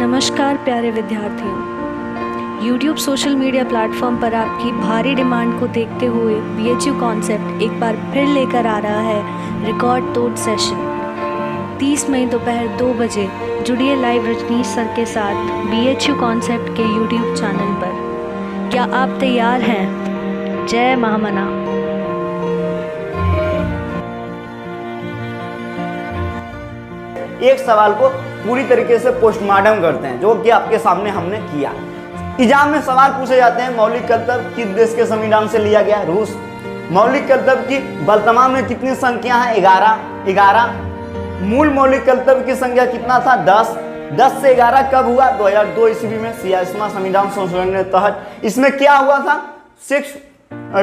नमस्कार प्यारे विद्यार्थियों। YouTube सोशल मीडिया प्लेटफॉर्म पर आपकी भारी डिमांड को देखते हुए BHU कॉन्सेप्ट एक बार फिर लेकर आ रहा है रिकॉर्ड तोड़ सेशन। 30 मई दोपहर 2 बजे जुड़िए लाइव रजनीश सर के साथ BHU कॉन्सेप्ट के YouTube चैनल पर। क्या आप तैयार हैं? जय महामना। एक सवाल को पूरी तरीके से पोस्टमार्टम करते हैं, जो कि आपके सामने हमने किया। एग्जाम में सवाल पूछे जाते हैं, मौलिक कर्तव्य किस देश के संविधान से लिया गया? रूस। मौलिक कर्तव्य की वर्तमान में कितनी संख्या है? 11। मूल मौलिक कर्तव्य की संख्या कितना था? 10। 10 से 11 कब हुआ? 2002 ईस्वी में 86वां संविधान संशोधन के तहत। इसमें क्या हुआ था? 6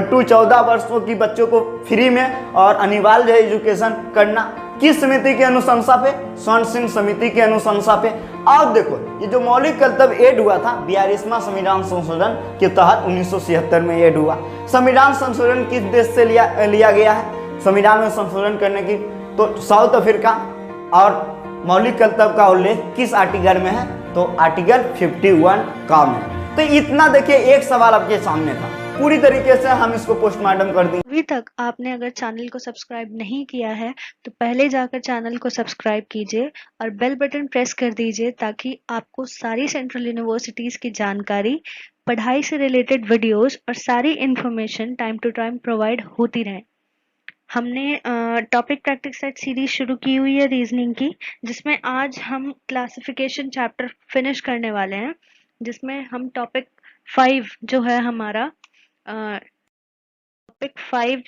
to 14 वर्षों की बच्चों को फ्री में और अनिवार्य एजुकेशन करना। किस समिति की अनुशंसा पे? स्वर्ण सिंह समिति की अनुशंसा पे। अब देखो, ये जो मौलिक कर्तव्य ऐड हुआ था 42वां संविधान संशोधन के तहत 1976 में ऐड हुआ। संविधान संशोधन किस देश से लिया गया है? संविधान में संशोधन करने की तो साउथ अफ्रीका। और मौलिक कर्तव्य का उल्लेख किस आर्टिकल में है? तो आर्टिकल 51 का में। तो इतना देखिए, एक सवाल आपके सामने था, पूरी तरीके से हम इसको पोस्टमार्टम कर देंगे। अभी तक आपने अगर चैनल को सब्सक्राइब नहीं किया है तो पहले जाकर चैनल को सब्सक्राइब कीजिए और बेल बटन प्रेस कर दीजिए, ताकि आपको सारी सेंट्रल यूनिवर्सिटीज की जानकारी, पढ़ाई से रिलेटेड वीडियोस और सारी information time to time provide होती रहे। हमने टॉपिक प्रैक्टिस सेट सीरीज शुरू की हुई है रीजनिंग की, जिसमें आज हम क्लासिफिकेशन चैप्टर फिनिश करने वाले हैं, जिसमें हम टॉपिक 5 जो है हमारा टॉपिक 5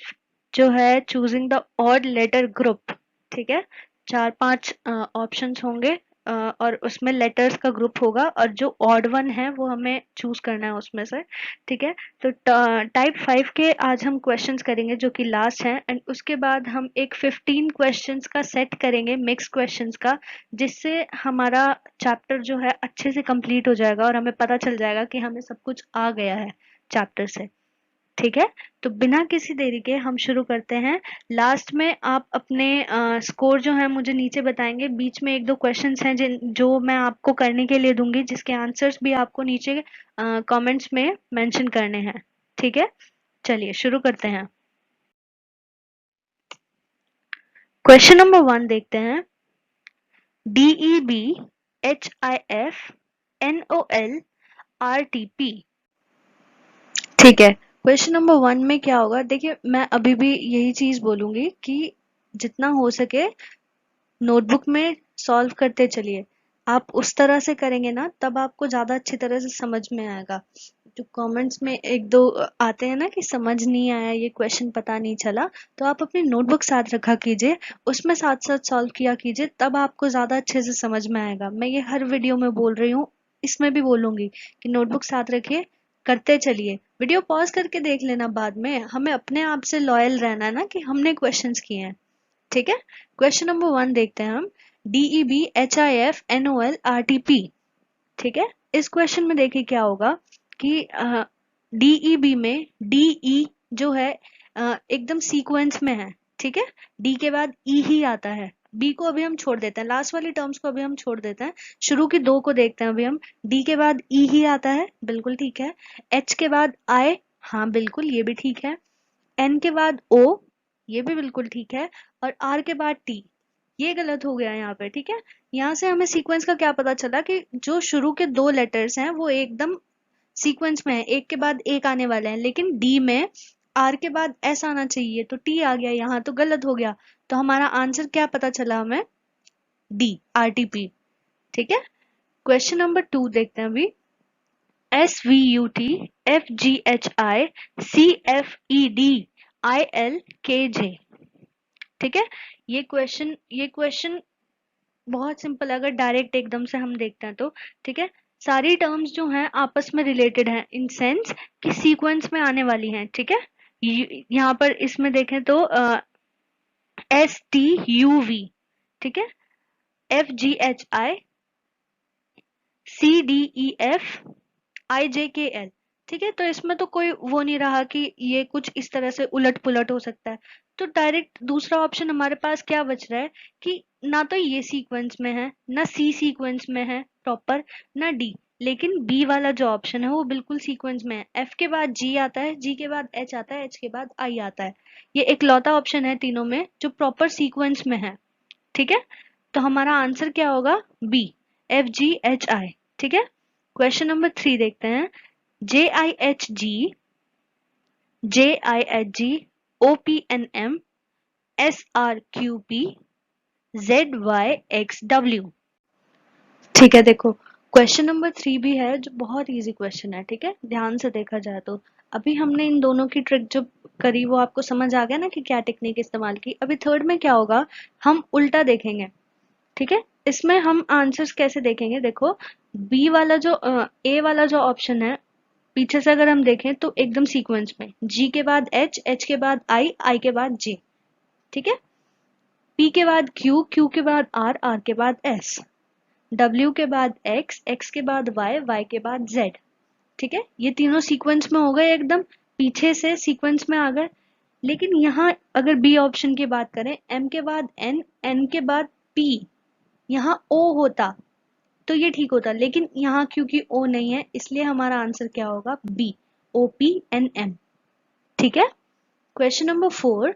जो है choosing the odd letter group. ठीक है, 4-5 ऑप्शंस होंगे और उसमें लेटर्स का ग्रुप होगा, और जो ऑड वन है वो हमें चूज करना है उसमें से। ठीक है, तो टाइप 5 के आज हम क्वेश्चंस करेंगे जो कि लास्ट हैं, एंड उसके बाद हम एक 15 क्वेश्चंस का सेट करेंगे, मिक्स क्वेश्चंस का, जिससे हमारा चैप्टर जो है अच्छे से कंप्लीट हो जाएगा और हमें पता चल जाएगा कि हमें सब कुछ आ गया है चैप्टर से। ठीक है, तो बिना किसी देरी के हम शुरू करते हैं। लास्ट में आप अपने स्कोर जो है मुझे नीचे बताएंगे। बीच में 1-2 क्वेश्चंस हैं जो मैं आपको करने के लिए दूंगी, जिसके आंसर्स भी आपको नीचे कमेंट्स में मेंशन करने हैं। ठीक है, चलिए शुरू करते हैं। क्वेश्चन नंबर 1 देखते हैं। DEB HIF NOL RTP। ठीक है, क्वेश्चन नंबर 1 में क्या होगा? देखिए, मैं अभी भी यही चीज बोलूंगी कि जितना हो सके नोटबुक में सॉल्व करते चलिए। आप उस तरह से करेंगे ना, तब आपको ज्यादा अच्छी तरह से समझ में आएगा। जो कमेंट्स में 1-2 आते हैं ना कि समझ नहीं आया, ये क्वेश्चन पता नहीं चला, तो आप अपनी नोटबुक साथ रखा कीजिए, उसमें साथ साथ सॉल्व किया कीजिए, तब आपको ज्यादा अच्छे से समझ में आएगा। मैं ये हर वीडियो में बोल रही हूँ, इसमें भी बोलूंगी कि नोटबुक साथ रखिए, करते चलिए। वीडियो पॉज करके देख लेना बाद में, हमें अपने आप से लॉयल रहना है ना कि हमने क्वेश्चंस किए हैं। ठीक है, क्वेश्चन नंबर 1 देखते हैं हम। DEB HIF NOL RTP। ठीक है, इस क्वेश्चन में देखिए क्या होगा कि DEB में DE जो है एकदम सीक्वेंस में है। ठीक है, D के बाद E ही आता है। B को अभी हम छोड़ देते हैं, लास्ट वाली टर्म्स को अभी हम छोड़ देते हैं, शुरू की 2 को देखते हैं अभी हम। D के बाद E ही आता है, बिल्कुल ठीक है। H के बाद I, हाँ बिल्कुल ये भी ठीक है। N के बाद O, ये भी बिल्कुल ठीक है। और R के बाद T, ये गलत हो गया यहाँ पे। ठीक है, यहाँ से हमें सीक्वेंस का क्या पता चला कि जो शुरू के 2 लेटर्स हैं वो एकदम सीक्वेंस में है, एक के बाद एक आने वाले हैं, लेकिन डी में आर के बाद एस आना चाहिए, तो टी आ गया, यहाँ तो गलत हो गया। तो हमारा आंसर क्या पता चला हमें? D, RTP। ठीक है, क्वेश्चन नंबर 2 देखते हैं अभी। SVUT FGHI CFED ILKJ। ठीक है, ये क्वेश्चन बहुत सिंपल है अगर डायरेक्ट एकदम से हम देखते हैं तो। ठीक है, सारी टर्म्स जो हैं आपस में रिलेटेड हैं, इन सेंस कि सीक्वेंस में आने वाली हैं। ठीक है, यहाँ पर इसमें देखें तो STUV, ठीक है, FGHI CDEF IJKL, ठीक है, तो इसमें तो कोई वो नहीं रहा कि ये कुछ इस तरह से उलट पुलट हो सकता है। तो डायरेक्ट दूसरा ऑप्शन हमारे पास क्या बच रहा है कि ना तो ये सीक्वेंस में है, ना सी सीक्वेंस में है प्रॉपर, ना डी, लेकिन बी वाला जो ऑप्शन है वो बिल्कुल सीक्वेंस में है। एफ के बाद जी आता है, जी के बाद एच आता है, एच के बाद आई आता है। ये इकलौता ऑप्शन है तीनों में जो प्रॉपर सीक्वेंस में है। ठीक है, तो हमारा आंसर क्या होगा? B, F G H I. ठीक है, क्वेश्चन नंबर 3 देखते हैं। J I H G, J I H G, O P N M, S R Q P, Z Y X W. ठीक है, देखो क्वेश्चन नंबर 3 भी है जो बहुत इजी क्वेश्चन है। ठीक है, ध्यान से देखा जाए तो अभी हमने इन दोनों की ट्रिक जो करी वो आपको समझ आ गया ना कि क्या टेक्निक इस्तेमाल की। अभी थर्ड में क्या होगा, हम उल्टा देखेंगे। ठीक है, इसमें हम आंसर्स कैसे देखेंगे, देखो बी वाला जो ए वाला जो ऑप्शन है, पीछे से अगर हम देखें तो एकदम सीक्वेंस में, जी के बाद एच, एच के बाद आई, आई के बाद जे। ठीक है, पी के बाद क्यू, क्यू के बाद आर, आर के बाद एस, डब्ल्यू के बाद एक्स, एक्स के बाद वाई, वाई के बाद जेड। ठीक है, ये तीनों सीक्वेंस में हो गए, एकदम पीछे से सीक्वेंस में आ गए। लेकिन यहाँ अगर बी ऑप्शन की बात करें, एम के बाद एन, एन के बाद पी, यहाँ ओ होता तो ये ठीक होता, लेकिन यहाँ क्योंकि ओ नहीं है इसलिए हमारा आंसर क्या होगा? B, O P N M. ठीक है, question number 4,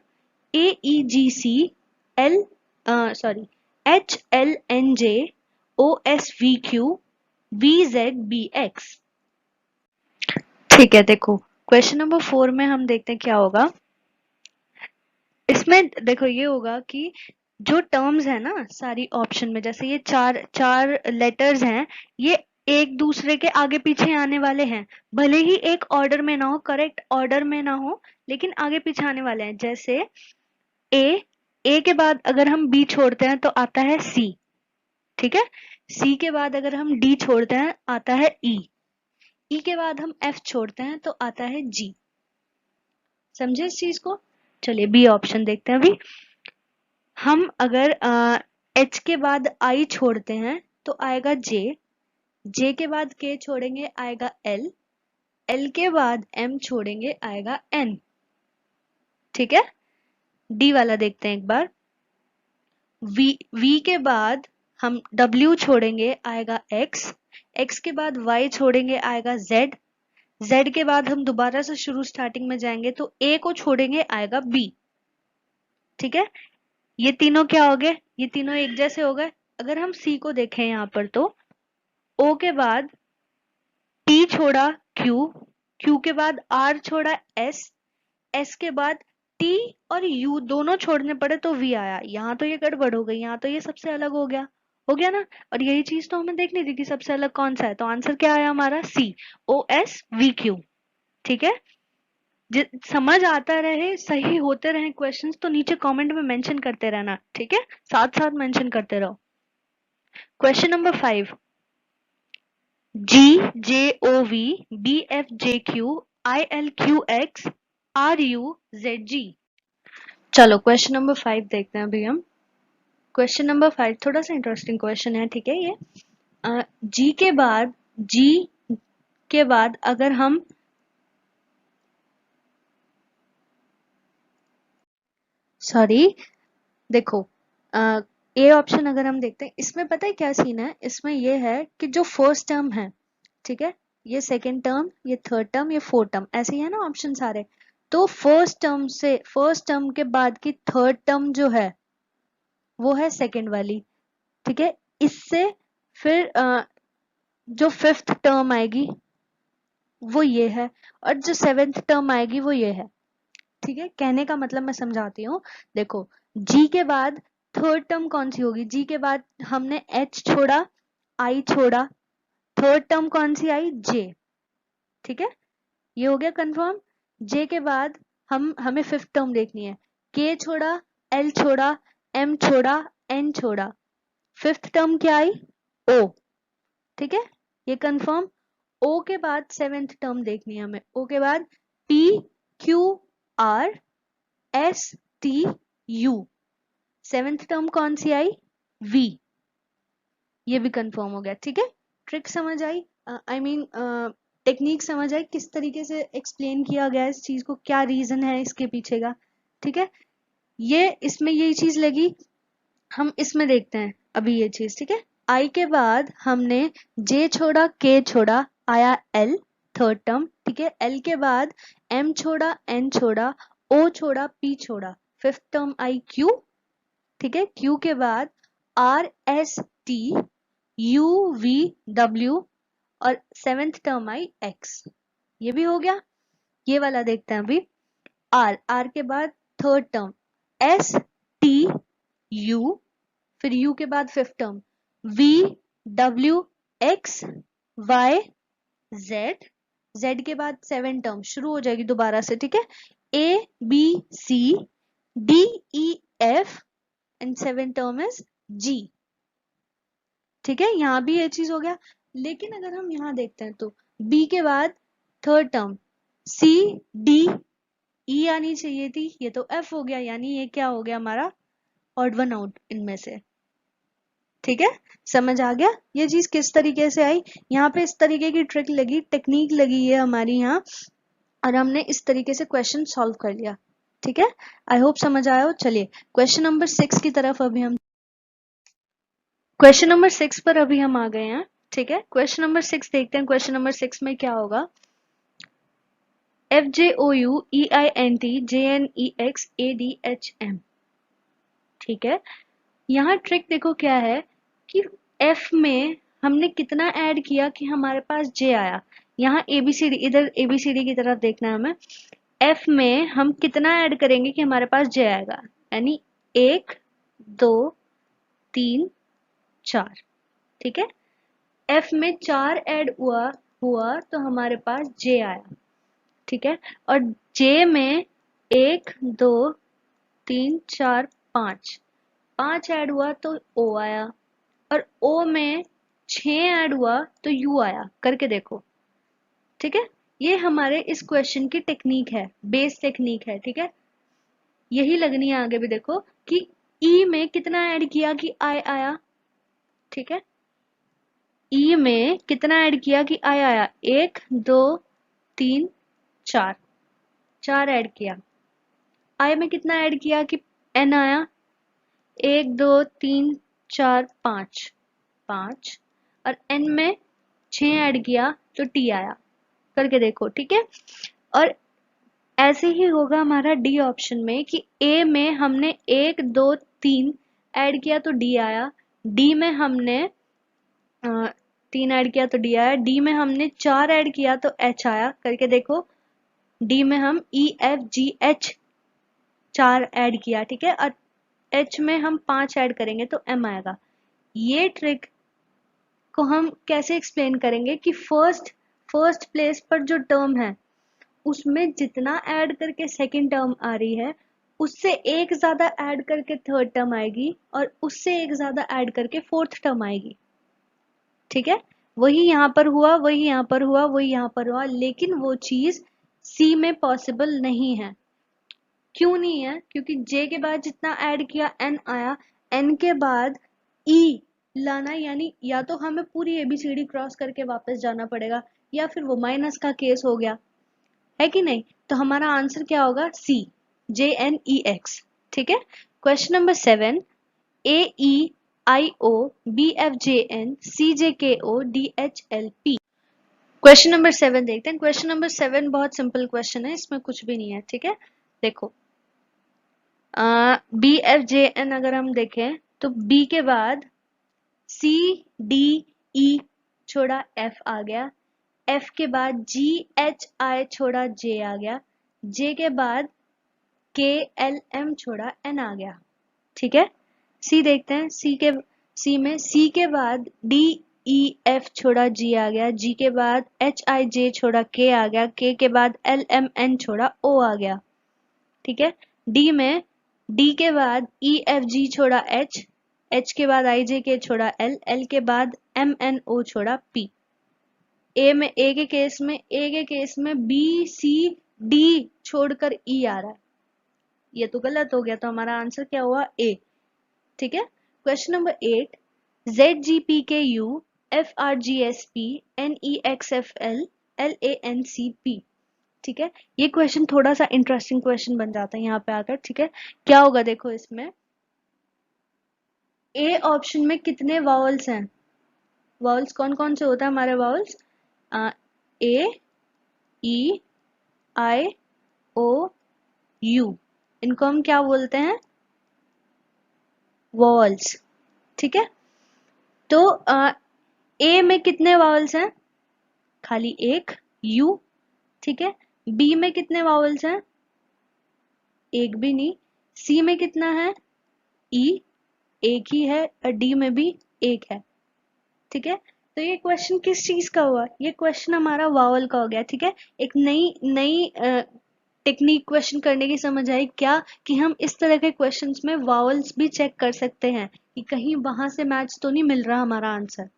A E G C L, sorry, H L N J, O S V Q, V Z B X. ठीक है, देखो क्वेश्चन नंबर 4 में हम देखते हैं क्या होगा। इसमें देखो ये होगा कि जो टर्म्स है ना सारी ऑप्शन में, जैसे ये चार चार लेटर्स हैं, ये एक दूसरे के आगे पीछे आने वाले हैं, भले ही एक ऑर्डर में ना हो, करेक्ट ऑर्डर में ना हो, लेकिन आगे पीछे आने वाले हैं। जैसे ए, ए के बाद अगर हम बी छोड़ते हैं तो आता है सी। ठीक है, सी के बाद अगर हम डी छोड़ते हैं आता है ई, ई के बाद हम एफ छोड़ते हैं तो आता है जी। समझे इस चीज को? चलिए बी ऑप्शन देखते हैं अभी। हम अगर एच के बाद आई छोड़ते हैं तो आएगा जे, जे के बाद के छोड़ेंगे आएगा एल, एल के बाद एम छोड़ेंगे आएगा एन। ठीक है, डी वाला देखते हैं एक बार। वी, वी के बाद हम डब्ल्यू छोड़ेंगे आएगा एक्स, एक्स के बाद वाई छोड़ेंगे आएगा जेड, जेड के बाद हम दोबारा से शुरू स्टार्टिंग में जाएंगे तो ए को छोड़ेंगे आएगा बी। ठीक है, ये तीनों क्या हो गए? ये तीनों एक जैसे हो गए। अगर हम सी को देखें यहाँ पर तो ओ के बाद टी छोड़ा क्यू, क्यू के बाद आर छोड़ा एस, एस के बाद टी और यू दोनों छोड़ने पड़े तो वी आया। यहाँ तो ये गड़बड़ हो गई, यहाँ तो ये सबसे अलग हो गया ना। और यही चीज तो हमें देखनी थी कि सबसे अलग कौन सा है, तो आंसर क्या आया हमारा? सी, ओ एस वी क्यू। ठीक है, समझ आता रहे, सही होते रहे क्वेश्चंस तो नीचे कमेंट में मेंशन करते रहना। ठीक है, साथ साथ मेंशन करते रहो। Question number 5, G J O V, B F J Q, I L Q X, R U Z G. चलो क्वेश्चन नंबर 5 देखते हैं अभी हम। क्वेश्चन नंबर 5 थोड़ा सा इंटरेस्टिंग क्वेश्चन है। ठीक है, ये जी के बाद, जी के बाद अगर हम सॉरी, देखो ए ऑप्शन अगर हम देखते हैं, इसमें पता है क्या सीन है? इसमें ये है कि जो फर्स्ट टर्म है, ठीक है, ये सेकेंड टर्म, ये थर्ड टर्म, ये फोर्थ टर्म, ऐसे ही है ना ऑप्शन सारे। तो फर्स्ट टर्म से, फर्स्ट टर्म के बाद की थर्ड टर्म जो है वो है सेकेंड वाली। ठीक है, इससे फिर जो फिफ्थ टर्म आएगी वो ये है, और जो सेवेंथ टर्म आएगी वो ये है। ठीक है, कहने का मतलब मैं समझाती हूँ। देखो जी के बाद थर्ड टर्म कौन सी होगी? जी के बाद हमने एच छोड़ा, आई छोड़ा, थर्ड टर्म कौन सी आई? जे। ठीक है, ये हो गया कंफर्म। जे के बाद हमें फिफ्थ टर्म देखनी है, के छोड़ा, एल छोड़ा, एम छोड़ा, एन छोड़ा, फिफ्थ टर्म क्या आई? ओ। ठीक है, ये कंफर्म। ओ के बाद सेवेंथ टर्म देखनी है हमें, ओ के बाद P Q R S T you, seventh term कौन सी आई? वी। ये भी कंफर्म हो गया। ठीक है, ट्रिक समझ आई? आई मीन टेक्निक समझ आई किस तरीके से एक्सप्लेन किया गया है इस चीज को, क्या रीजन है इसके पीछे का। ठीक है, ये इसमें यही चीज लगी। हम इसमें देखते हैं अभी ये चीज। ठीक है, आई के बाद हमने जे छोड़ा, के छोड़ा, आया एल, थर्ड टर्म। ठीक है, एल के बाद एम छोड़ा, एन छोड़ा, ओ छोड़ा, पी छोड़ा, फिफ्थ टर्म आई क्यू। ठीक है, क्यू के बाद R S T, you V W, और सेवेंथ टर्म आई एक्स। ये भी हो गया। ये वाला देखते हैं अभी। आर, आर के बाद third term S T U, फिर यू के बाद fifth term V W X Y Z, Z के बाद सेवन टर्म शुरू हो जाएगी दोबारा से। ठीक है, A B C D E F and seven term is G. ठीक है, यहां भी ये चीज हो गया। लेकिन अगर हम यहां देखते हैं तो बी के बाद third term C D E आनी चाहिए थी, ये तो एफ हो गया, यानी ये क्या हो गया हमारा ऑड वन आउट इनमें से। ठीक है, समझ आ गया ये चीज किस तरीके से आई। यहाँ पे इस तरीके की ट्रिक लगी, टेक्निक लगी है हमारी यहाँ, और हमने इस तरीके से क्वेश्चन सॉल्व कर लिया। ठीक है, आई होप समझ आया हो। चलिए क्वेश्चन नंबर 6 की तरफ अभी हम, क्वेश्चन नंबर 6 पर अभी हम आ गए हैं। ठीक है, क्वेश्चन नंबर 6 देखते हैं। क्वेश्चन नंबर 6 में क्या होगा। F J O U E I N T J N E X A D H M. ठीक है, यहाँ ट्रिक देखो क्या है कि F में हमने कितना ऐड किया कि हमारे पास J आया। यहाँ ABCD, इधर ABCD की तरफ देखना है हमें। F में हम कितना ऐड करेंगे कि हमारे पास J आएगा, यानी 1 2 3 4। ठीक है, F में 4 ऐड हुआ तो हमारे पास J आया। ठीक है, और J में 1 2 3 4 5 ऐड हुआ तो O आया, और O में 6 ऐड हुआ तो U आया। करके देखो। ठीक है, ये हमारे इस क्वेश्चन की टेक्निक है, बेस टेक्निक है। ठीक है, यही लगनी है आगे भी। देखो कि E में कितना ऐड किया कि I आया। ठीक है, E में कितना ऐड किया कि I आया, 1 2 3 4 ऐड किया। I में कितना ऐड किया कि N आया, 1 2 3 4 5, और N में 6 ऐड किया तो T आया। करके देखो। ठीक है, और ऐसे ही होगा हमारा डी ऑप्शन में कि A में हमने 1 2 3 ऐड किया तो D आया, D में हमने 3 ऐड किया तो D आया, D में हमने 4 ऐड किया तो H आया। करके देखो, D में हम E F G H 4 add किया। ठीक है, और H में हम 5 ऐड करेंगे तो M आएगा। ये ट्रिक को हम कैसे एक्सप्लेन करेंगे कि फर्स्ट प्लेस पर जो टर्म है उसमें जितना ऐड करके सेकंड टर्म आ रही है उससे एक ज्यादा ऐड करके थर्ड टर्म आएगी, और उससे एक ज्यादा ऐड करके फोर्थ टर्म आएगी। ठीक है, वही यहाँ पर हुआ, वही यहाँ पर हुआ, वही यहाँ पर हुआ, लेकिन वो चीज सी में पॉसिबल नहीं है। क्यों नहीं है? क्योंकि जे के बाद जितना ऐड किया एन आया, एन के बाद ई लाना, यानी या तो हमें पूरी एबीसीडी क्रॉस करके वापस जाना पड़ेगा, या फिर वो माइनस का केस हो गया, है कि नहीं। तो हमारा आंसर क्या होगा, सी, JNEX। ठीक है, question number 7, AEIO BFJN CJKO DHLP। Question number 7 देखते हैं। क्वेश्चन नंबर 7 बहुत सिंपल क्वेश्चन है, इसमें कुछ भी नहीं है। ठीक है, देखो BFJN अगर हम देखें तो B के बाद CDE छोड़ा F आ गया, F के बाद GHI छोड़ा J आ गया, J के बाद KLM छोड़ा N आ गया। ठीक है, C देखते हैं। C में C के बाद DEF छोड़ा G आ गया, G के बाद HIJ छोड़ा K आ गया, K के बाद LMN छोड़ा O आ गया। ठीक है, D में D के बाद EFG छोड़ा H, H के बाद IJK छोड़ा L, L के बाद MNO छोड़ा P। A के केस में B C D छोड़कर E आ रहा है, ये तो गलत हो गया, तो हमारा आंसर क्या हुआ, A। ठीक है, question number 8, ZGPKU FRGSP NEXFL LANCP। ठीक है, ये क्वेश्चन थोड़ा सा इंटरेस्टिंग क्वेश्चन बन जाता है यहाँ पे आकर। ठीक है, क्या होगा देखो, इसमें ए ऑप्शन में कितने वावल्स हैं? वावल्स कौन कौन से होता है हमारे vowels? A, E, I, O, you, इनको हम क्या बोलते हैं? वावल्स। ठीक है, तो ए में कितने वावल्स हैं? खाली एक, यू। ठीक है, बी में कितने वावल्स हैं? एक भी नहीं। सी में कितना है? ई, एक ही है। और डी में भी एक है। ठीक है, तो ये क्वेश्चन किस चीज का हुआ? ये क्वेश्चन हमारा वावल का हो गया। ठीक है, एक नई नई टेक्निक क्वेश्चन करने की समझ आई क्या, कि हम इस तरह के क्वेश्चंस में वावल्स भी चेक कर सकते हैं कि कहीं वहां से मैच तो नहीं मिल रहा हमारा आंसर।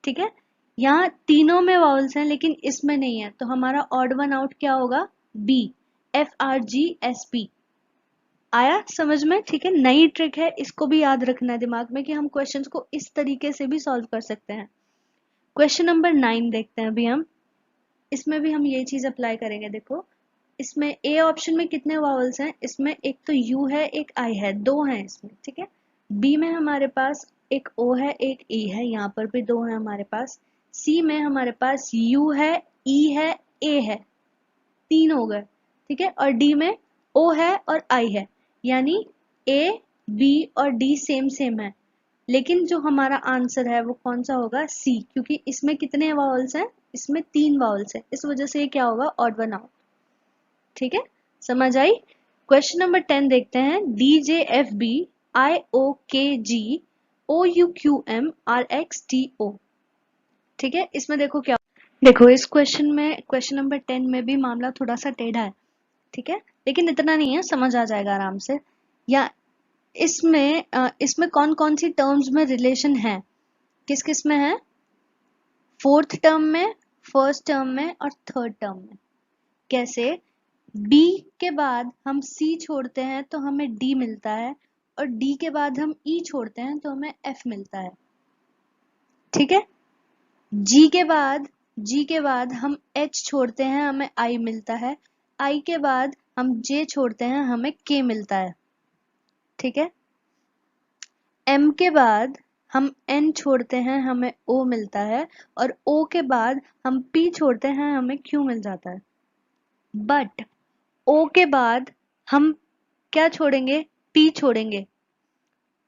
ठीक है, यहाँ तीनों में वावल्स हैं लेकिन इसमें नहीं है, तो हमारा ऑड वन आउट क्या होगा? B, FRGSP। आया समझ में? ठीक है, नई ट्रिक है, इसको भी याद रखना है दिमाग में कि हम क्वेश्चंस को इस तरीके से भी सॉल्व कर सकते हैं। क्वेश्चन नंबर 9 देखते हैं अभी हम। इसमें भी हम ये चीज अप्लाई करेंगे। देखो, इसमें ए ऑप्शन में कितने वावल्स हैं? इसमें एक तो यू है, एक आई है, दो हैं इसमें। ठीक है, बी में हमारे पास एक ओ है, एक ई है, यहाँ पर भी दो है हमारे पास। सी में हमारे पास यू है, ई है, ए है, तीन हो गए। ठीक है, और डी में ओ है और आई है, यानी ए, बी और डी सेम सेम है। लेकिन जो हमारा आंसर है वो कौन सा होगा? सी, क्योंकि इसमें कितने वावल्स हैं? इसमें तीन वावल्स हैं, इस वजह से ये क्या होगा? Odd one out. ठीक है, समझ आई? क्वेश्चन नंबर 10 देखते हैं। DJFB IOKG OUQM RXTO। ठीक है, इसमें देखो क्या, देखो इस क्वेश्चन में, क्वेश्चन नंबर 10 में भी मामला थोड़ा सा टेढ़ा है। ठीक है, लेकिन इतना नहीं है, समझ आ जाएगा आराम से। या इसमें कौन कौन सी टर्म्स में रिलेशन है? किस किस में है? फोर्थ टर्म में, फर्स्ट टर्म में और थर्ड टर्म में। कैसे? B के बाद हम C छोड़ते हैं तो हमें D मिलता है, और D के बाद हम E छोड़ते हैं तो हमें F मिलता है। ठीक है, G के बाद हम H छोड़ते हैं, हमें I मिलता है। I के बाद हम J छोड़ते हैं, हमें K मिलता है। ठीक है, M के बाद हम N छोड़ते हैं, हमें O मिलता है, और O के बाद हम P छोड़ते हैं, हमें Q मिल जाता है। बट O के बाद हम क्या छोड़ेंगे? P छोड़ेंगे।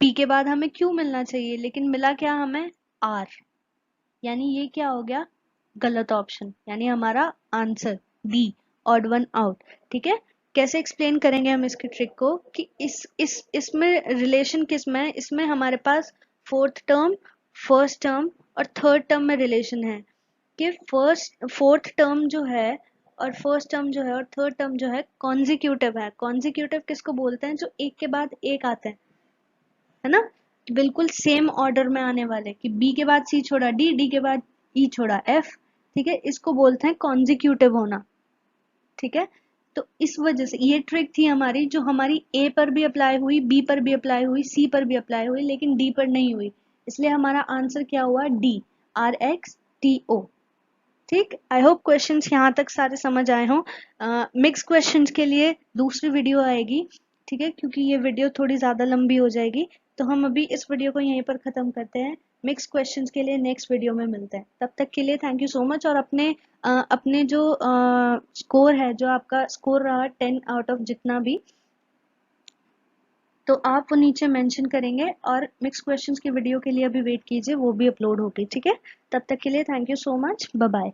P के बाद हमें Q मिलना चाहिए, लेकिन मिला क्या हमें? R। यानी ये क्या हो गया? गलत ऑप्शन, यानी हमारा answer D, odd one out. ठीक है, कैसे एक्सप्लेन करेंगे हम इसकी ट्रिक को, कि इसमें रिलेशन किस में है? इसमें हमारे पास फोर्थ टर्म, फर्स्ट टर्म और थर्ड टर्म में रिलेशन है, कि फोर्थ टर्म जो है और फर्स्ट टर्म जो है और थर्ड टर्म जो है कॉन्जिक्यूटिव है। कॉन्जिक्यूटिव किसको बोलते हैं? जो एक के बाद एक आते हैं, है ना, बिल्कुल सेम ऑर्डर में आने वाले, कि बी के बाद सी छोड़ा डी, डी के बाद ई छोड़ा एफ। ठीक है, इसको बोलते हैं कॉन्जिक्यूटिव होना। ठीक है, तो इस वजह से ये ट्रिक थी हमारी, जो हमारी ए पर भी अप्लाई हुई, बी पर भी अप्लाई हुई, सी पर भी अप्लाई हुई, लेकिन डी पर नहीं हुई। इसलिए हमारा आंसर क्या हुआ? D, RXTO। ठीक, आई होप क्वेश्चंस यहाँ तक सारे समझ आए हों। मिक्स क्वेश्चंस के लिए दूसरी वीडियो आएगी। ठीक है, क्योंकि ये वीडियो थोड़ी ज़्यादा लंबी हो जाएगी, तो हम अभी इस वीडियो को यहीं पर ख़त्म करते हैं। मिक्स क्वेश्चंस के लिए नेक्स्ट वीडियो में मिलते हैं। तब तक के लिए थैंक यू सो मच। और अपने जो स्कोर है, जो आपका स्कोर रहा 10 आउट ऑफ जितना भी, तो आप वो नीचे मेंशन करेंगे, और मिक्स क्वेश्चंस की वीडियो के लिए अभी वेट कीजिए, वो भी अपलोड होगी। ठीक है, तब तक के लिए thank you so much, bye bye.